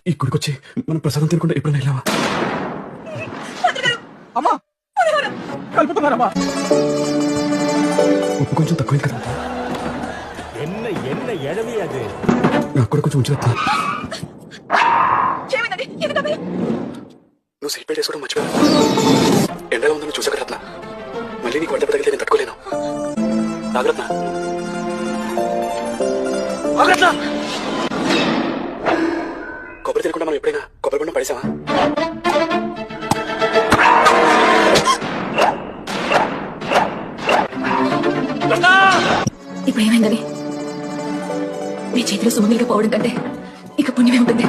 ఈ గుడికొచ్చి మనం ప్రసాదం తినకుండా ఎప్పుడైనా వెళ్ళావా? అమ్మా కలుపుతున్నారమ్మా. ఉప్పు కొంచెం తక్కువైంది కదా. నాకు కూడా కొంచెం ఉంచు. నువ్వు సీట్ బెల్ట్ వేసుకోవడం మర్చిపోయా. ఎండగా ఉందని చూసాక రత్న, మళ్ళీ నీకు వంట తగిలితే నేను తట్టుకోలేను. నాగరత్న కొబ్బరి తినకుండా మనం ఎప్పుడైనా కొబ్బరి బొండం పడేసావా? ఇప్పుడు ఏమైందని మీ చేతిలో సుమంగిలిగా పోవడం కంటే ఇక పుణ్యమే ఉంటుంది.